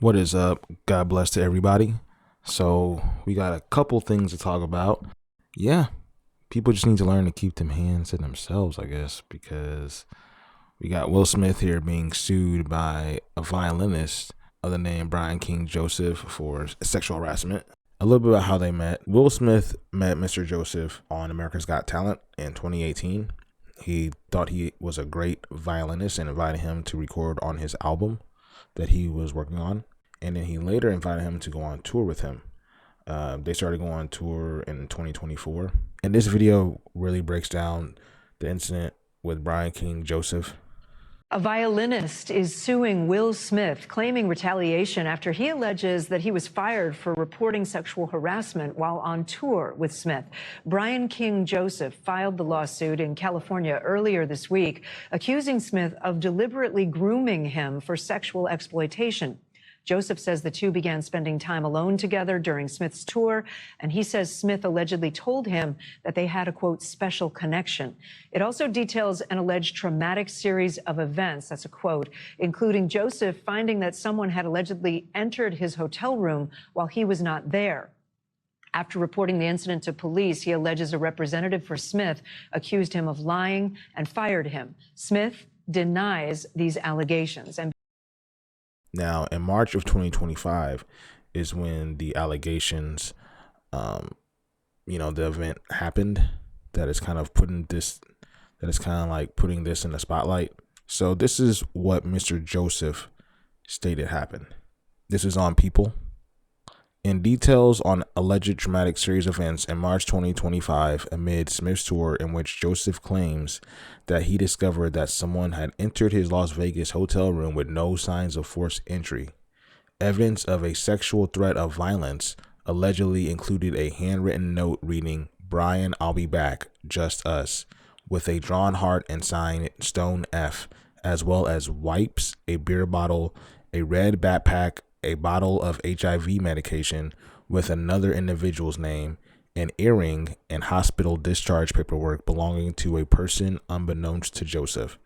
What is up? God bless to everybody. So, we got a couple things to talk about. Yeah, people just need to learn to keep them hands to themselves, I guess, because we got Will Smith here being sued by a violinist of the name Brian King Joseph for sexual harassment. A little bit about how they met. Will Smith met Mr. Joseph on America's Got Talent in 2018. He thought he was a great violinist and invited him to record on his album that he was working on. And then he later invited him to go on tour with him. They started going on tour in 2024. And this video really breaks down the incident with Brian King Joseph. A violinist is suing Will Smith, claiming retaliation after he alleges that he was fired for reporting sexual harassment while on tour with Smith. Brian King Joseph filed the lawsuit in California earlier this week, accusing Smith of deliberately grooming him for sexual exploitation. Joseph says the two began spending time alone together during Smith's tour, and he says Smith allegedly told him that they had a, quote, special connection. It also details an alleged traumatic series of events, that's a quote, including Joseph finding that someone had allegedly entered his hotel room while he was not there. After reporting the incident to police, he alleges a representative for Smith accused him of lying and fired him. Smith denies these allegations. Now, in March of 2025 is when the allegations, the event happened that is kind of putting this in the spotlight. So this is what Mr. Joseph stated happened. This is on People. In details on alleged traumatic series of events in March 2025 amid Smith's tour, in which Joseph claims that he discovered that someone had entered his Las Vegas hotel room with no signs of forced entry. Evidence of a sexual threat of violence allegedly included a handwritten note reading, "Brian, I'll be back, just us," with a drawn heart and signed Stone F, as well as wipes, a beer bottle, a red backpack, a bottle of HIV medication with another individual's name, an earring, and hospital discharge paperwork belonging to a person unbeknownst to Joseph.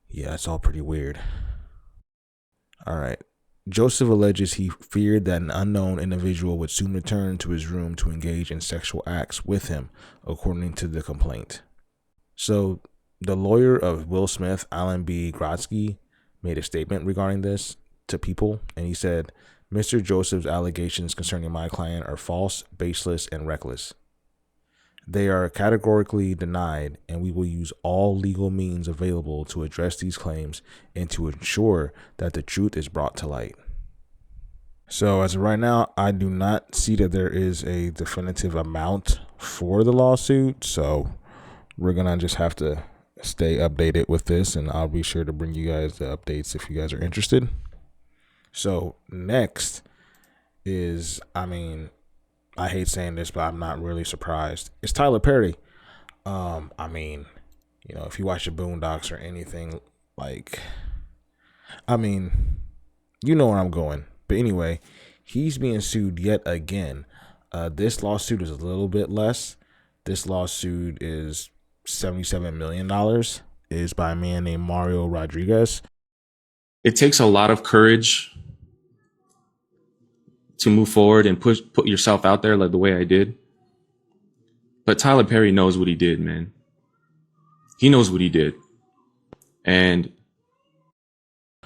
Yeah, it's all pretty weird. All right. Joseph alleges he feared that an unknown individual would soon return to his room to engage in sexual acts with him, according to the complaint. So the lawyer of Will Smith, Alan B. Grotsky, made a statement regarding this to People, and he said, "Mr. Joseph's allegations concerning my client are false, baseless, and reckless. They are categorically denied, and we will use all legal means available to address these claims and to ensure that the truth is brought to light." So as of right now, I do not see that there is a definitive amount for the lawsuit, so we're gonna just have to stay updated with this, and I'll be sure to bring you guys the updates if you guys are interested. So next is, I hate saying this, but I'm not really surprised. It's Tyler Perry. If you watch the Boondocks or anything, you know where I'm going. But anyway, he's being sued yet again. This lawsuit is a little bit less. This lawsuit is $77 million. It is by a man named Mario Rodriguez. It takes a lot of courage to move forward and put yourself out there like the way I did. But Tyler Perry knows what he did, man. He knows what he did. And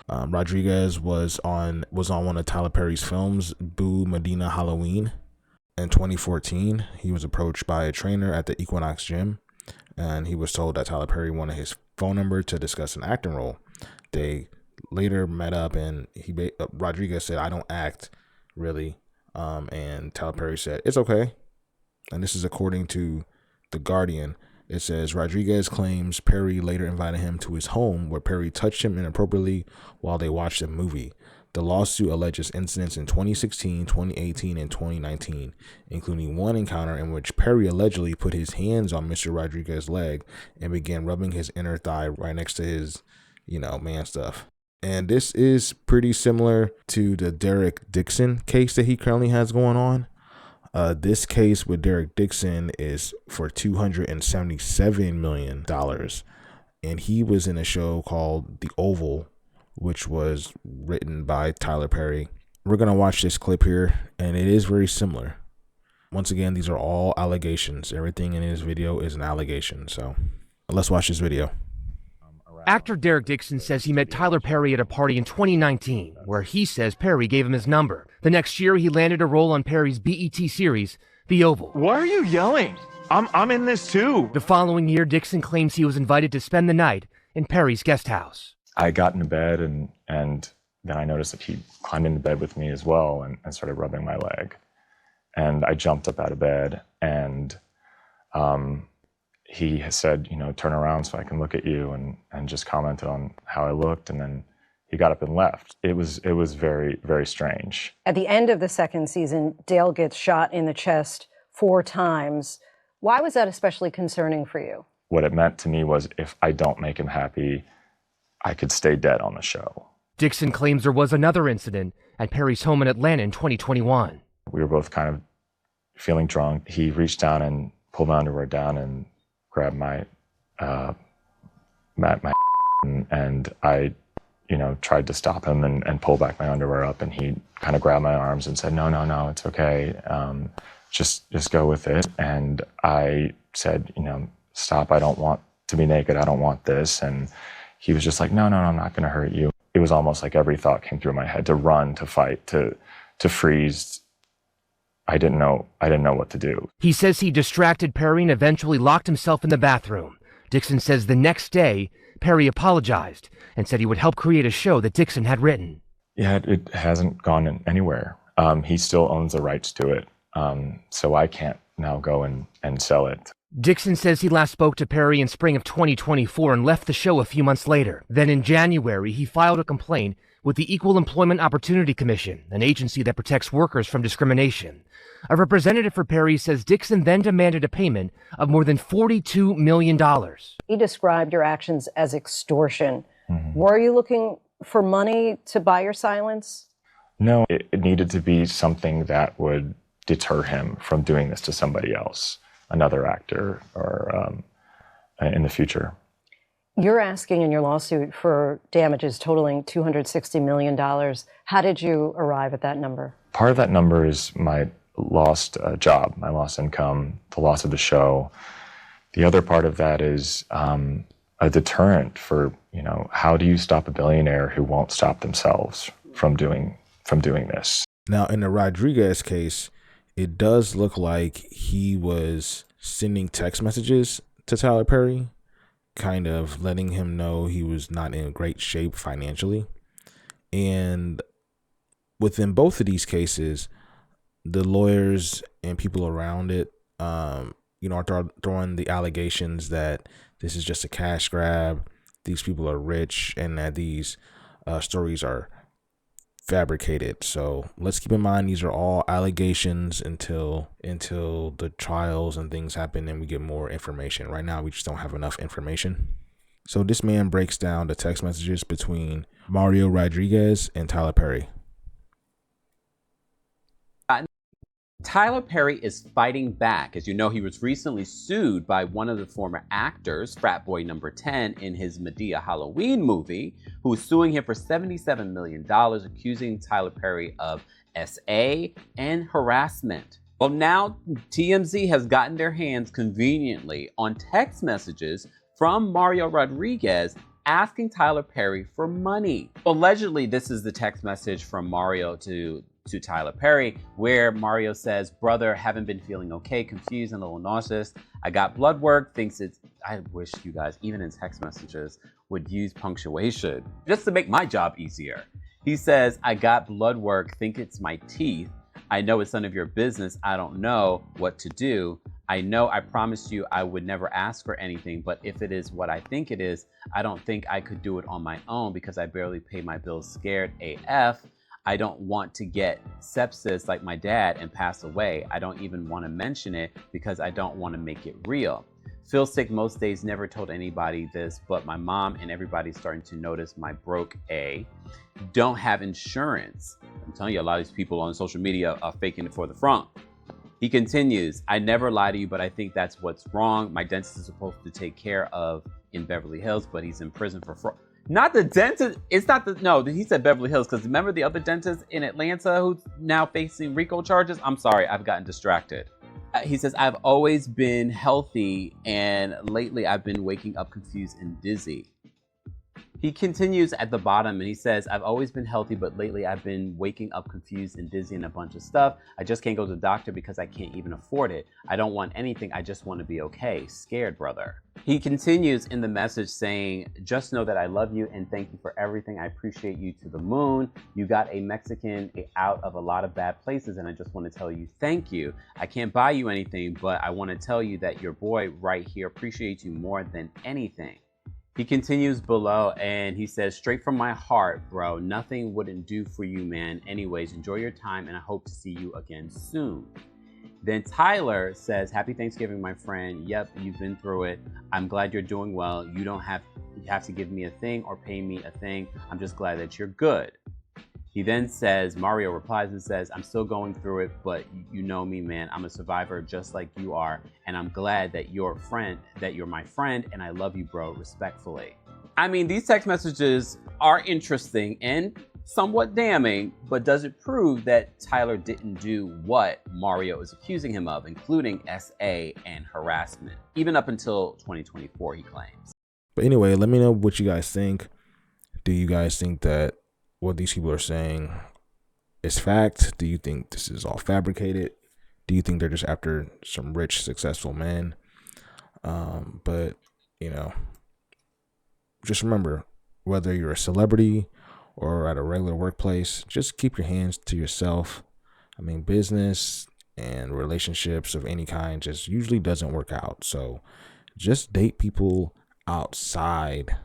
Rodriguez was on one of Tyler Perry's films, Boo Medina Halloween. In 2014, he was approached by a trainer at the Equinox gym, and he was told that Tyler Perry wanted his phone number to discuss an acting role. They later met up, and Rodriguez said, "I don't act, really," and Tyler Perry said, "It's okay." And this is according to The Guardian. It says Rodriguez claims Perry later invited him to his home, where Perry touched him inappropriately while they watched a movie. The lawsuit alleges incidents in 2016, 2018, and 2019, including one encounter in which Perry allegedly put his hands on Mr. Rodriguez's leg and began rubbing his inner thigh right next to his, man stuff. And this is pretty similar to the Derek Dixon case that he currently has going on. This case with Derek Dixon is for $277 million. And he was in a show called The Oval which was written by Tyler Perry. We're going to watch this clip here, and it is very similar. Once again, these are all allegations. Everything in his video is an allegation. So let's watch this video. Actor Derek Dixon says he met Tyler Perry at a party in 2019, where he says Perry gave him his number. The next year, he landed a role on Perry's BET series, The Oval. Why are you yelling? I'm in this too. The following year, Dixon claims he was invited to spend the night in Perry's guest house. I got into bed and then I noticed that he climbed into bed with me as well and started rubbing my leg. And I jumped up out of bed and he has said, turn around so I can look at you, and just commented on how I looked, and then he got up and left. It was very, very strange. At the end of the second season, Dale gets shot in the chest 4 times. Why was that especially concerning for you? What it meant to me was if I don't make him happy, I could stay dead on the show. Dixon claims there was another incident at Perry's home in Atlanta in 2021. We were both kind of feeling drunk. He reached down and pulled my underwear down and grabbed my and I, tried to stop him and pull back my underwear up, and he kind of grabbed my arms and said, no, it's okay. Just go with it. And I said, stop. I don't want to be naked. I don't want this. And he was just like, no, I'm not going to hurt you. It was almost like every thought came through my head: to run, to fight, to freeze. I didn't know what to do. He says he distracted Perry and eventually locked himself in the bathroom. Dixon says the next day, Perry apologized and said he would help create a show that Dixon had written. Yeah, it hasn't gone anywhere. He still owns the rights to it, so I can't now go and sell it. Dixon says he last spoke to Perry in spring of 2024 and left the show a few months later. Then in January, he filed a complaint with the Equal Employment Opportunity Commission, an agency that protects workers from discrimination. A representative for Perry says Dixon then demanded a payment of more than $42 million. He described your actions as extortion. Mm-hmm. Were you looking for money to buy your silence? No, it needed to be something that would deter him from doing this to somebody else, another actor, or in the future. You're asking in your lawsuit for damages totaling $260 million. How did you arrive at that number? Part of that number is my lost job, my lost income, the loss of the show. The other part of that is a deterrent for, how do you stop a billionaire who won't stop themselves from doing this? Now, in the Rodriguez case, it does look like he was sending text messages to Tyler Perry, kind of letting him know he was not in great shape financially. And within both of these cases, the lawyers and people around it, are throwing the allegations that this is just a cash grab, these people are rich, and that these stories are fabricated. So let's keep in mind these are all allegations until the trials and things happen and we get more information. Right now we just don't have enough information. So this man breaks down the text messages between Mario Rodriguez and Tyler Perry. Tyler Perry is fighting back. As you know, he was recently sued by one of the former actors, frat boy number 10, in his Madea Halloween movie, who is suing him for $77 million, accusing Tyler Perry of SA and harassment. Well, now TMZ has gotten their hands conveniently on text messages from Mario Rodriguez asking Tyler Perry for money. Allegedly, this is the text message from Mario to Tyler Perry, where Mario says, brother, haven't been feeling okay, confused and a little nauseous. I got blood work, thinks it's, I wish you guys, even in text messages, would use punctuation just to make my job easier. He says, I got blood work, think it's my teeth. I know it's none of your business. I don't know what to do. I know I promised you I would never ask for anything, but if it is what I think it is, I don't think I could do it on my own because I barely pay my bills, scared AF. I don't want to get sepsis like my dad and pass away. I don't even want to mention it because I don't want to make it real. Feel sick most days, never told anybody this, but my mom and everybody's starting to notice my broke A. Don't have insurance. I'm telling you, a lot of these people on social media are faking it for the front. He continues, I never lie to you, but I think that's what's wrong. My dentist is supposed to take care of in Beverly Hills, but he's in prison for fraud. Not the dentist. It's not the, no, he said Beverly Hills, because remember the other dentist in Atlanta who's now facing RICO charges? I'm sorry, I've gotten distracted. He says, I've always been healthy, and lately I've been waking up confused and dizzy. He continues at the bottom and he says, I've always been healthy, but lately I've been waking up confused and dizzy and a bunch of stuff. I just can't go to the doctor because I can't even afford it. I don't want anything. I just want to be okay. Scared, brother. He continues in the message saying, just know that I love you and thank you for everything. I appreciate you to the moon. You got a Mexican out of a lot of bad places, and I just want to tell you thank you. I can't buy you anything, but I want to tell you that your boy right here appreciates you more than anything. He continues below and he says, straight from my heart, bro, nothing wouldn't do for you, man. Anyways, enjoy your time and I hope to see you again soon. Then Tyler says, happy Thanksgiving, my friend. Yep, you've been through it. I'm glad you're doing well. You don't have to give me a thing or pay me a thing. I'm just glad that you're good. He then says, Mario replies and says, I'm still going through it, but you know me, man. I'm a survivor just like you are, and I'm glad that you're my friend, and I love you, bro, respectfully. I mean, these text messages are interesting and somewhat damning, but does it prove that Tyler didn't do what Mario is accusing him of, including SA and harassment, even up until 2024, he claims? But anyway, let me know what you guys think. Do you guys think that what these people are saying is fact? Do you think this is all fabricated? Do you think they're just after some rich, successful men? But, you know, just remember, whether you're a celebrity or at a regular workplace, just keep your hands to yourself. I mean, business and relationships of any kind just usually doesn't work out. So just date people outside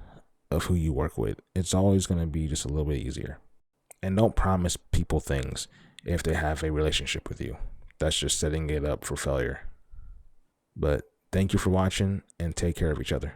of who you work with. It's always going to be just a little bit easier. And don't promise people things if they have a relationship with you. That's just setting it up for failure. But thank you for watching and take care of each other.